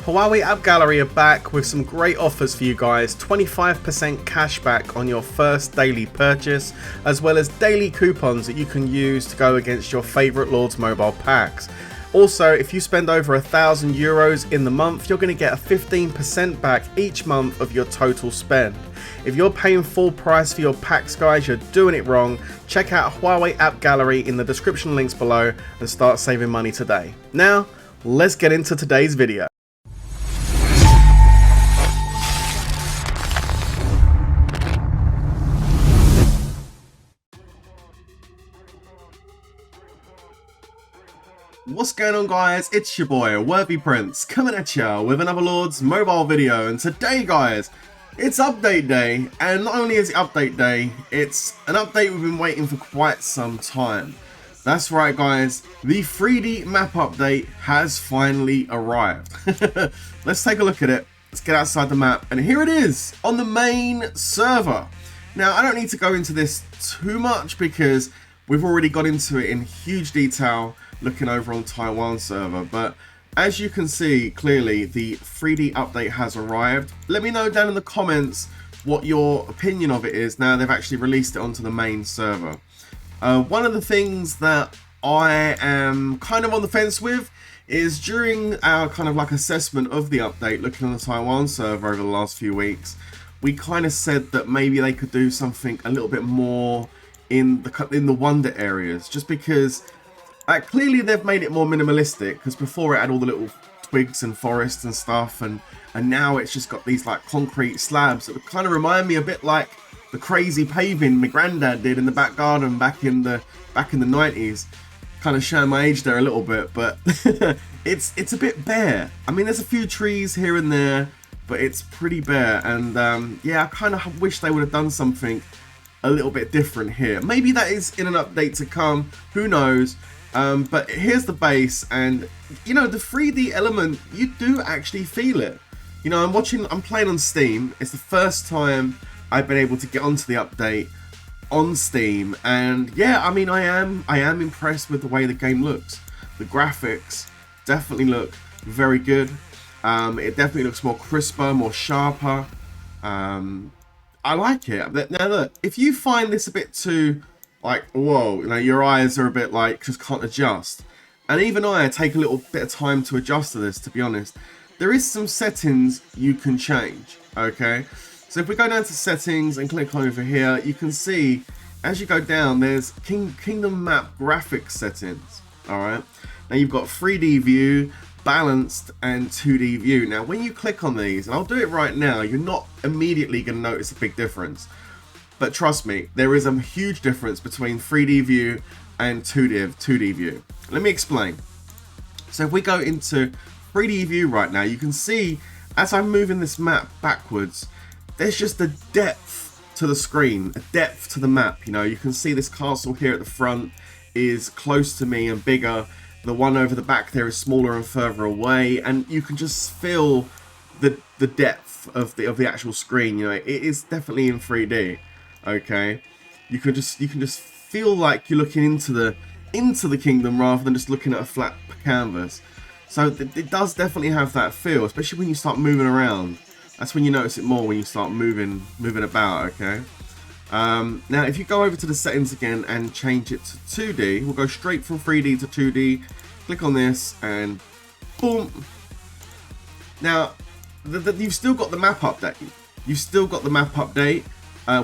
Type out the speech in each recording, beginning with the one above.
Huawei AppGallery are back with some great offers for you guys. 25% cashback on your first daily purchase, as well as daily coupons that you can use to go against your favourite Lords mobile packs. Also, if you spend over €1,000 in the month, you're going to get a 15% back each month of your total spend. If you're paying full price for your packs, guys, you're doing it wrong. Check out Huawei AppGallery in the description links below and start saving money today. Now, let's get into today's video. What's going on, guys? It's your boy Worthy Prince coming at ya with another Lords mobile video, and today, guys, it's update day. And not only is it update day, it's an update we've been waiting for quite some time. That's right, guys, the 3D map update has finally arrived. Let's take a look at it. Let's get outside the map, and here it is on the main server. Now, I don't need to go into this too much because we've already got into it in huge detail looking over on Taiwan server, but as you can see clearly, the 3D update has arrived. Let me know down in the comments what your opinion of it is now they've actually released it onto the main server. One of the things that I am kind of on the fence with is during our kind of like assessment of the update, looking on the Taiwan server over the last few weeks, we kind of said that maybe they could do something a little bit more in the wonder areas, just because clearly they've made it more minimalistic, because before it had all the little twigs and forests and stuff, and now it's just got these like concrete slabs that kind of remind me a bit like the crazy paving my granddad did in the back garden back in the 90s. Kind of showing my age there a little bit, but it's a bit bare. I mean, there's a few trees here and there, but it's pretty bare, and yeah, I kind of wish they would have done something a little bit different here.Maybe that is in an update to come, who knows. But here's the base, and you know, the 3D element, you do actually feel it. You know, I'm playing on Steam. It's the first time I've been able to get onto the update on Steam, and yeah, I mean, I am impressed with the way the game looks. The graphics definitely look very good. It definitely looks more crisper, more sharper. I like it. Now look, if you find this a bit too like, whoa, you know, your eyes are a bit like just can't adjust, and even I take a little bit of time to adjust to this, to be honest, there is some settings you can change. Okay, so if we go down to settings and click over here, you can see as you go down there's kingdom map graphics settings. All right, now you've got 3D view, balanced, and 2D view. Now when you click on these, and I'll do it right now, you're not immediately going to notice a big difference. But trust me, there is a huge difference between 3D view and 2D view. Let me explain. So if we go into 3D view right now, you can see as I'm moving this map backwards, there's just a depth to the screen, a depth to the map. You know, you can see this castle here at the front is close to me and bigger. The one over the back there is smaller and further away, and you can just feel the depth of the actual screen. You know, it is definitely in 3D. Okay, you can just feel like you're looking into the kingdom rather than just looking at a flat canvas. So it does definitely have that feel, especially when you start moving around. That's when you notice it more, when you start moving about. Okay. Now if you go over to the settings again and change it to 2D, we'll go straight from 3D to 2D. Click on this and boom. Now you've still got the map update. You've still got the map update.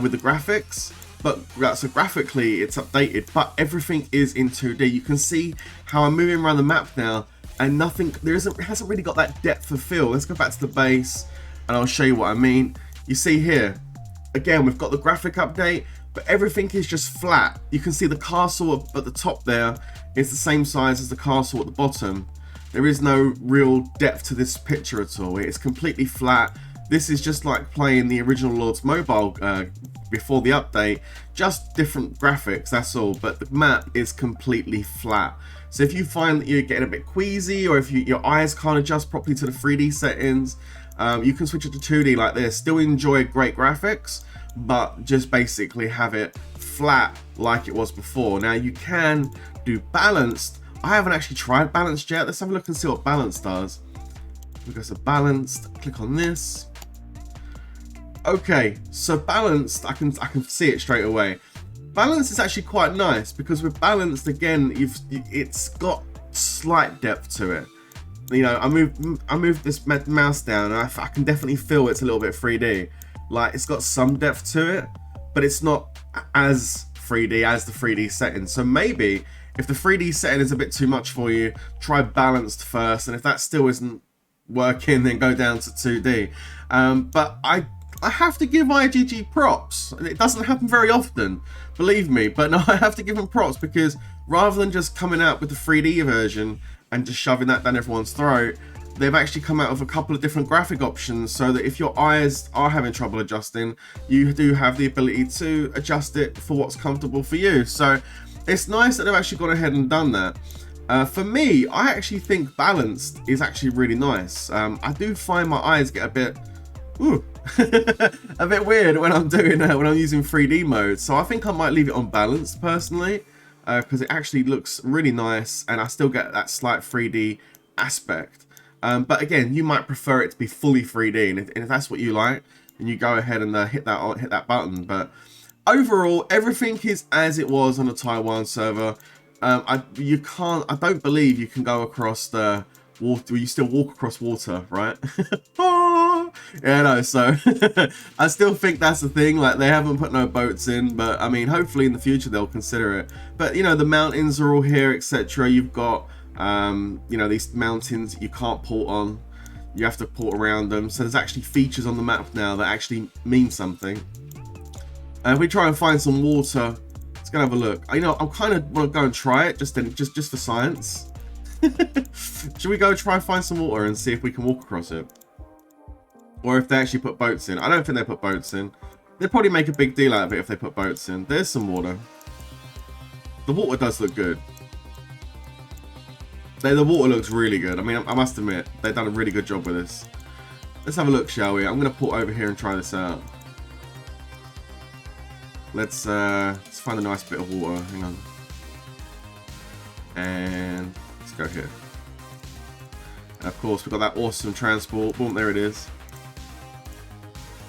With the graphics, but so graphically it's updated, but everything is in 2D. You can see how I'm moving around the map now, and it hasn't really got that depth of feel. Let's go back to the base, and I'll show you what I mean. You see here, again, we've got the graphic update, but everything is just flat. You can see the castle at the top there is the same size as the castle at the bottom. There is no real depth to this picture at all. It's completely flat. This is just like playing the original Lords mobile before the update, just different graphics, that's all, but the map is completely flat. So if you find that you're getting a bit queasy, or if your eyes can't adjust properly to the 3D settings, you can switch it to 2D like this. Still enjoy great graphics, but just basically have it flat like it was before. Now you can do balanced. I haven't actually tried balanced yet. Let's have a look and see what balanced does. We go to balanced, click on this. Okay, so balanced, I can see it straight away. Balanced is actually quite nice because with balanced, again, it's got slight depth to it. You know, I move this mouse down and I can definitely feel it's a little bit 3D. Like, it's got some depth to it, but it's not as 3D as the 3D setting. So maybe if the 3D setting is a bit too much for you, try balanced first, and if that still isn't working, then go down to 2D. But I have to give IGG props. It doesn't happen very often, believe me, but no, I have to give them props because rather than just coming out with the 3D version and just shoving that down everyone's throat, they've actually come out with a couple of different graphic options so that if your eyes are having trouble adjusting, you do have the ability to adjust it for what's comfortable for you. So it's nice that they've actually gone ahead and done that. For me, I actually think balanced is actually really nice. I do find my eyes get a bit a bit weird when I'm doing when I'm using 3D mode, so I think I might leave it on balanced personally, because it actually looks really nice and I still get that slight 3D aspect. But again, you might prefer it to be fully 3D, and if that's what you like, then you go ahead and hit that button. But overall, everything is as it was on the Taiwan server. I don't believe you can go across the water. You still walk across water, right? Yeah, no, so I still think that's the thing. Like, they haven't put no boats in, but I mean, hopefully in the future they'll consider it. But you know, the mountains are all here, etc. You've got you know, these mountains you can't port on, you have to port around them. So there's actually features on the map now that actually mean something. And if we try and find some water, let's go have a look. You know, I kind of want to go and try it just for science. Should we go try and find some water and see if we can walk across it? Or if they actually put boats in. I don't think they put boats in. They'd probably make a big deal out of it if they put boats in. There's some water. The water does look good. The water looks really good. I mean, I must admit, they've done a really good job with this. Let's have a look, shall we? I'm going to port over here and try this out. Let's find a nice bit of water. Hang on. And let's go here. And of course, we've got that awesome transport. Boom, there it is.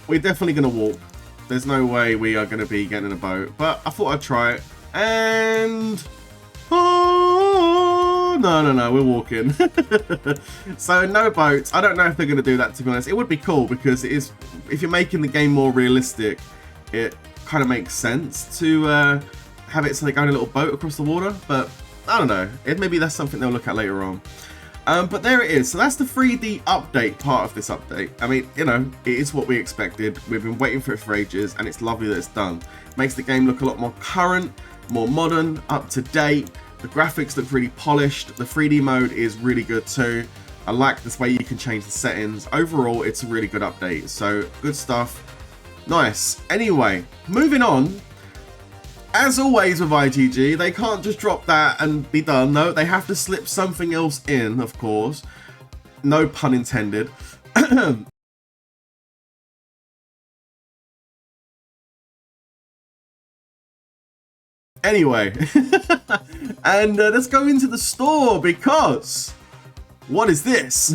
We're definitely going to walk. There's no way we are going to be getting in a boat. But I thought I'd try it. And... oh, no, we're walking. So no boats. I don't know if they're going to do that, to be honest. It would be cool because it is, if you're making the game more realistic, it kind of makes sense to have it so they go in a little boat across the water. But I don't know. Maybe that's something they'll look at later on. But there it is. So that's the 3D update part of this update. I mean, you know, it is what we expected. We've been waiting for it for ages, and it's lovely that it's done. Makes the game look a lot more current, more modern, up to date. The graphics look really polished. The 3D mode is really good too. I like this way you can change the settings. Overall, it's a really good update. So good stuff. Nice. Anyway, moving on. As always with IGG, they can't just drop that and be done. No, they have to slip something else in, of course. No pun intended. Anyway, and let's go into the store because what is this?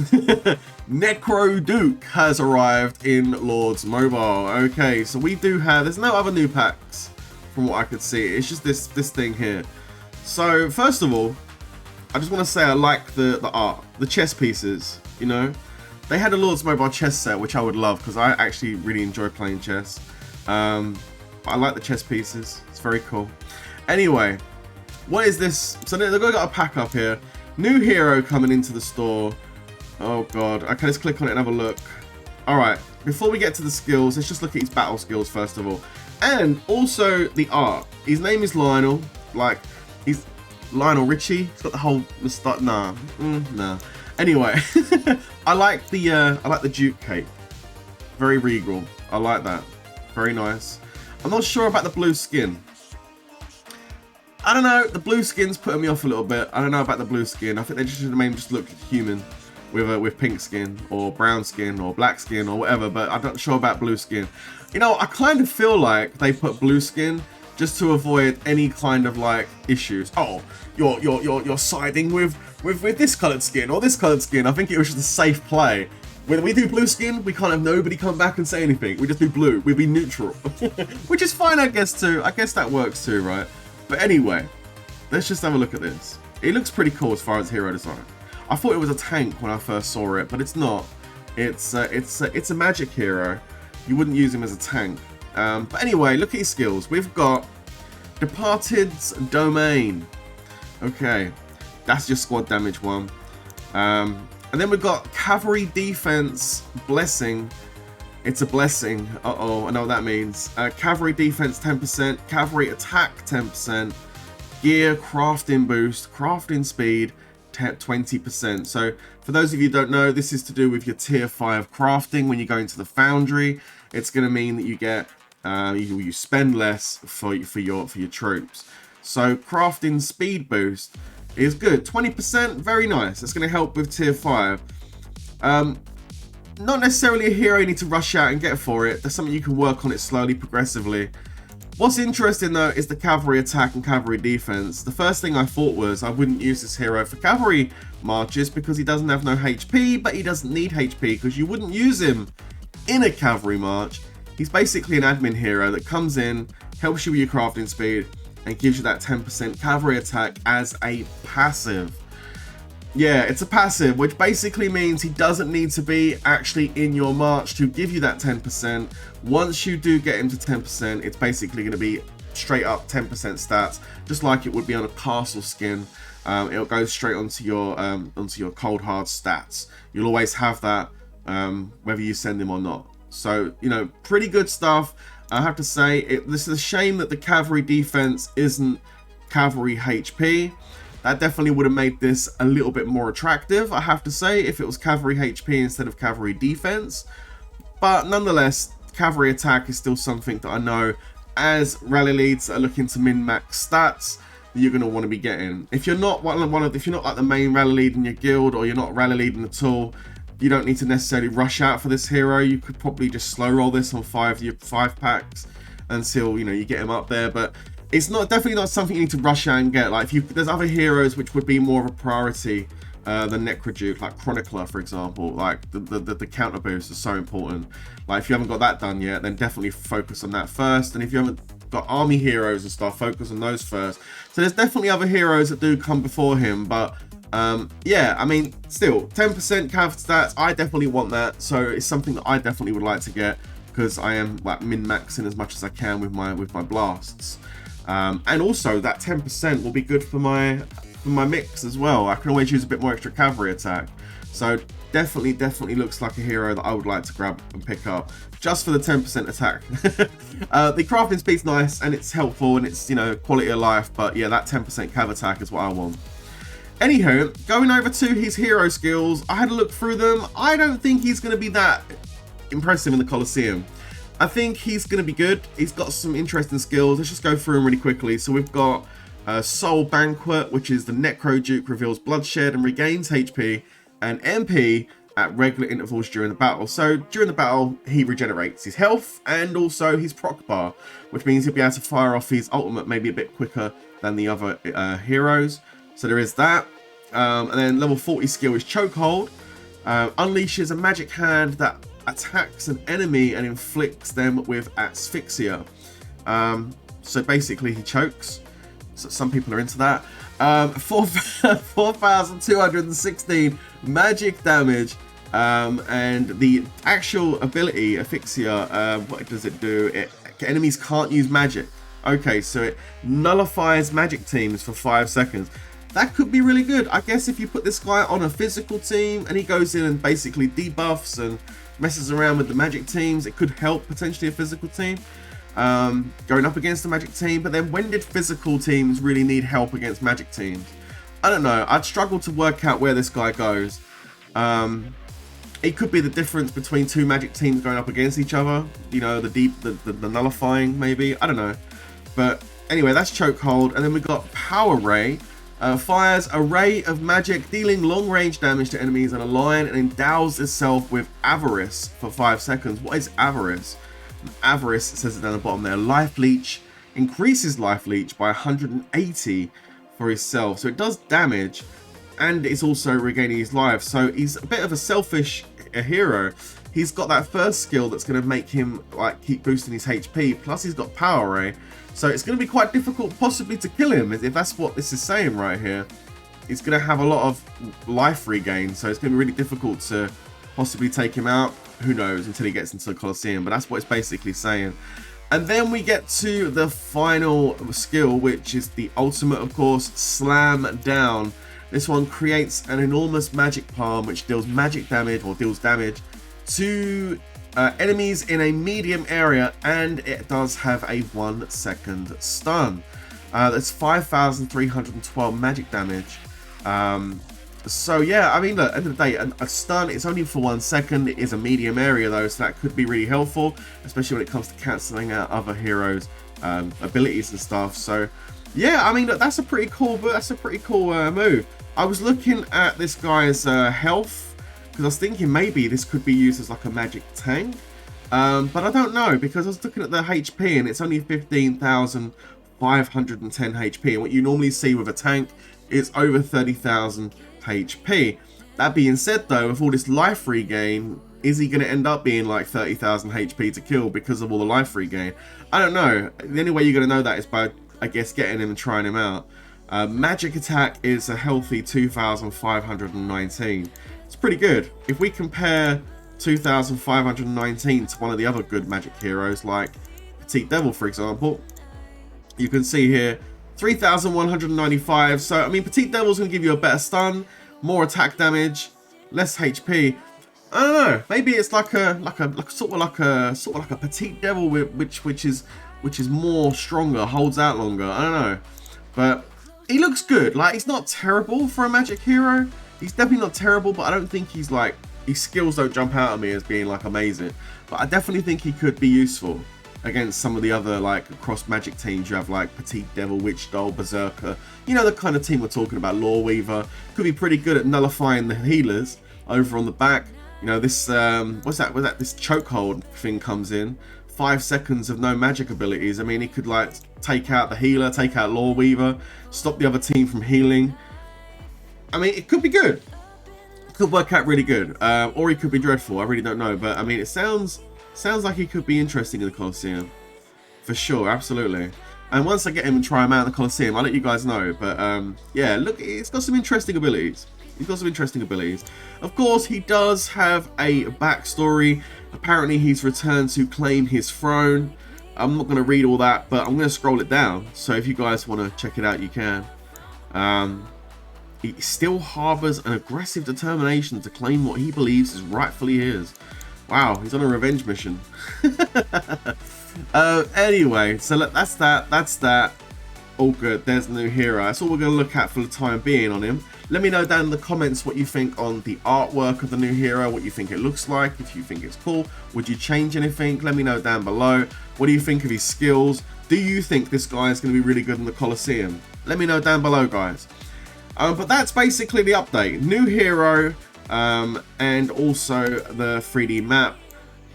Necro Duke has arrived in Lords Mobile. Okay, so we do have, there's no other new packs from what I could see. It's just this thing here. So first of all, I just want to say I like the art, the chess pieces. You know, they had a Lords Mobile chess set, which I would love because I actually really enjoy playing chess. I like the chess pieces. It's very cool. Anyway, what is this? So they've got a pack up here. New hero coming into the store. Oh god. Okay, let's click on it and have a look. Alright, before we get to the skills, let's just look at his battle skills first of all. And also the art. His name is Lionel. Like, he's Lionel Richie. He's got the whole moustache. Nah. Nah. Anyway, I like the Duke cape. Very regal. I like that. Very nice. I'm not sure about the blue skin. I don't know, the blue skin's putting me off a little bit. I don't know about the blue skin. I think they just should have made him just look human with pink skin or brown skin or black skin or whatever, but I'm not sure about blue skin. You know, I kind of feel like they put blue skin just to avoid any kind of like issues. Oh, you're siding with this coloured skin or this coloured skin. I think it was just a safe play. When we do blue skin, we can't have nobody come back and say anything. We just do blue. We be neutral, which is fine, I guess too. I guess that works too, right? But anyway, let's just have a look at this. It looks pretty cool as far as hero design. I thought it was a tank when I first saw it, but it's not. It's a magic hero. You wouldn't use him as a tank. But anyway, look at his skills. We've got Departed's Domain. Okay, that's your squad damage one. And then we've got Cavalry Defense Blessing. It's a blessing. Uh-oh, I know what that means. Cavalry Defense 10%, Cavalry Attack 10%, Gear Crafting Boost, Crafting Speed 20%. So for those of you who don't know, this is to do with your tier 5 crafting. When you go into the foundry, it's going to mean that you get you spend less for your troops. So crafting speed boost is good. 20%, very nice. It's going to help with tier 5. Not necessarily a hero you need to rush out and get for it. There's something you can work on it slowly, progressively. What's interesting though is the cavalry attack and cavalry defense. The first thing I thought was I wouldn't use this hero for cavalry marches because he doesn't have no HP, but he doesn't need HP because you wouldn't use him in a cavalry march. He's basically an admin hero that comes in, helps you with your crafting speed, and gives you that 10% cavalry attack as a passive. Yeah, it's a passive, which basically means he doesn't need to be actually in your march to give you that 10%. Once you do get him to 10%, it's basically going to be straight up 10% stats, just like it would be on a castle skin. It'll go straight onto your cold hard stats. You'll always have that, whether you send him or not. So, you know, pretty good stuff. I have to say, this is a shame that the cavalry defense isn't cavalry HP. That definitely would have made this a little bit more attractive, I have to say, if it was cavalry HP instead of cavalry defense. But nonetheless, cavalry attack is still something that I know as rally leads are looking to min-max stats that you're going to want to be getting. If you're not if you're not like the main rally lead in your guild, or you're not rally leading at all, you don't need to necessarily rush out for this hero. You could probably just slow roll this on 5 packs until, you know, you get him up there. But it's definitely not something you need to rush out and get. Like there's other heroes which would be more of a priority than Necro, like Chronicler, for example. Like the counter boost is so important. Like if you haven't got that done yet, then definitely focus on that first. And if you haven't got army heroes and stuff, focus on those first. So there's definitely other heroes that do come before him, but yeah, I mean, still 10% cav stats, I definitely want that. So it's something that I definitely would like to get, because I am like min-maxing as much as I can with my blasts. And also that 10% will be good for my mix as well. I can always use a bit more extra cavalry attack. So definitely looks like a hero that I would like to grab and pick up just for the 10% attack. The crafting speed's nice and it's helpful and it's, you know, quality of life, but yeah, that 10% cav attack is what I want. Anywho, going over to his hero skills, I had a look through them. I don't think he's going to be that impressive in the Colosseum. I think he's going to be good. He's got some interesting skills. Let's just go through them really quickly. So we've got Soul Banquet, which is the Necro Duke reveals bloodshed and regains HP and MP at regular intervals during the battle. So during the battle, he regenerates his health and also his proc bar, which means he'll be able to fire off his ultimate maybe a bit quicker than the other heroes. So there is that. And then level 40 skill is Chokehold. Unleashes a magic hand that attacks an enemy and inflicts them with asphyxia. So basically he chokes. So some people are into that. 4,216 magic damage. And the actual ability, asphyxia, what does it do? Enemies can't use magic. Okay, so it nullifies magic teams for 5 seconds. That could be really good. I guess if you put this guy on a physical team and he goes in and basically debuffs and messes around with the magic teams, it could help potentially a physical team going up against the magic team. But then when did physical teams really need help against magic teams? I don't know. I'd struggle to work out where this guy goes. It could be the difference between two magic teams going up against each other. You know, the nullifying maybe. I don't know. But anyway, that's Chokehold. And then we've got Power Ray. Fires a ray of magic, dealing long-range damage to enemies on a line, and endows itself with Avarice for 5 seconds. What is Avarice? Avarice, it says it down the bottom there. Life Leech increases life leech by 180 for himself. So it does damage, and it's also regaining his life. So he's a bit of a selfish hero. He's got that first skill that's going to make him like keep boosting his HP. Plus he's got power ray. So it's going to be quite difficult possibly to kill him, if that's what this is saying right here. He's going to have a lot of life regain, so it's going to be really difficult to possibly take him out. Who knows until he gets into the Colosseum, but that's what it's basically saying. And then we get to the final skill, which is the ultimate, of course, Slam Down. This one creates an enormous magic palm which deals magic damage, or deals damage to enemies in a medium area, and it does have a 1 second stun. That's 5,312 magic damage. So yeah, I mean, look, at the end of the day, a stun, it's only for 1 second. It is a medium area though, so that could be really helpful, especially when it comes to cancelling out other heroes' abilities and stuff. So yeah, I mean, look, that's a pretty cool move. I was looking at this guy's health, because I was thinking maybe this could be used as like a magic tank, but I don't know, because I was looking at the HP and it's only 15,510 HP, and what you normally see with a tank is over 30,000 HP. That being said though, with all this life regain, is he going to end up being like 30,000 HP to kill because of all the life regain? I don't know. The only way you're going to know that is by, I guess, getting him and trying him out. Magic attack is a healthy 2,519. It's pretty good. If we compare 2,519 to one of the other good magic heroes like Petite Devil, for example, you can see here 3,195. So I mean, Petite Devil's going to give you a better stun, more attack damage, less HP. I don't know. Maybe it's like a sort of like a Petite Devil which is more stronger, holds out longer. I don't know, but he looks good. Like, he's not terrible for a magic hero. He's definitely not terrible, but I don't think he's like, his skills don't jump out at me as being like amazing. But I definitely think he could be useful against some of the other like cross magic teams. You have like Petite Devil, Witch Doll, Berserker. You know, the kind of team we're talking about. Lore Weaver could be pretty good at nullifying the healers over on the back. You know, this what's that? Was that this chokehold thing comes in? 5 seconds of no magic abilities. I mean, he could like take out the healer, take out Lore Weaver, stop the other team from healing. I mean, it could be good. It could work out really good, or he could be dreadful. I really don't know, but I mean, it sounds like he could be interesting in the Colosseum for sure. Absolutely. And once I get him and try him out in the Colosseum, I'll let you guys know. But yeah, look, it's got some interesting abilities. He's got some interesting abilities. Of course, he does have a backstory. Apparently, he's returned to claim his throne. I'm not going to read all that, but I'm going to scroll it down. So if you guys want to check it out, you can. He still harbors an aggressive determination to claim what he believes is rightfully his. Wow, he's on a revenge mission. Anyway, so look, that's that. All good. There's the new hero. That's all we're going to look at for the time being on him. Let me know down in the comments what you think on the artwork of the new hero, what you think it looks like, if you think it's cool. Would you change anything? Let me know down below. What do you think of his skills? Do you think this guy is going to be really good in the Colosseum? Let me know down below, guys. But that's basically the update. New hero, and also the 3D map.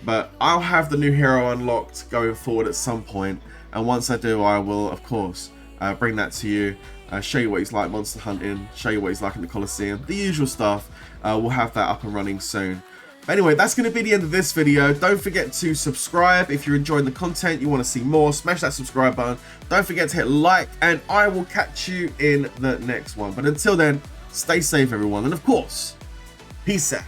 But I'll have the new hero unlocked going forward at some point. And once I do, I will, of course, bring that to you. Show you what he's like monster hunting, show you what he's like in the Colosseum, the usual stuff. We'll have that up and running soon. But anyway, that's going to be the end of this video. Don't forget to subscribe if you're enjoying the content, you want to see more. Smash that subscribe button. Don't forget to hit like, and I will catch you in the next one. But until then, stay safe, everyone. And of course, peace out.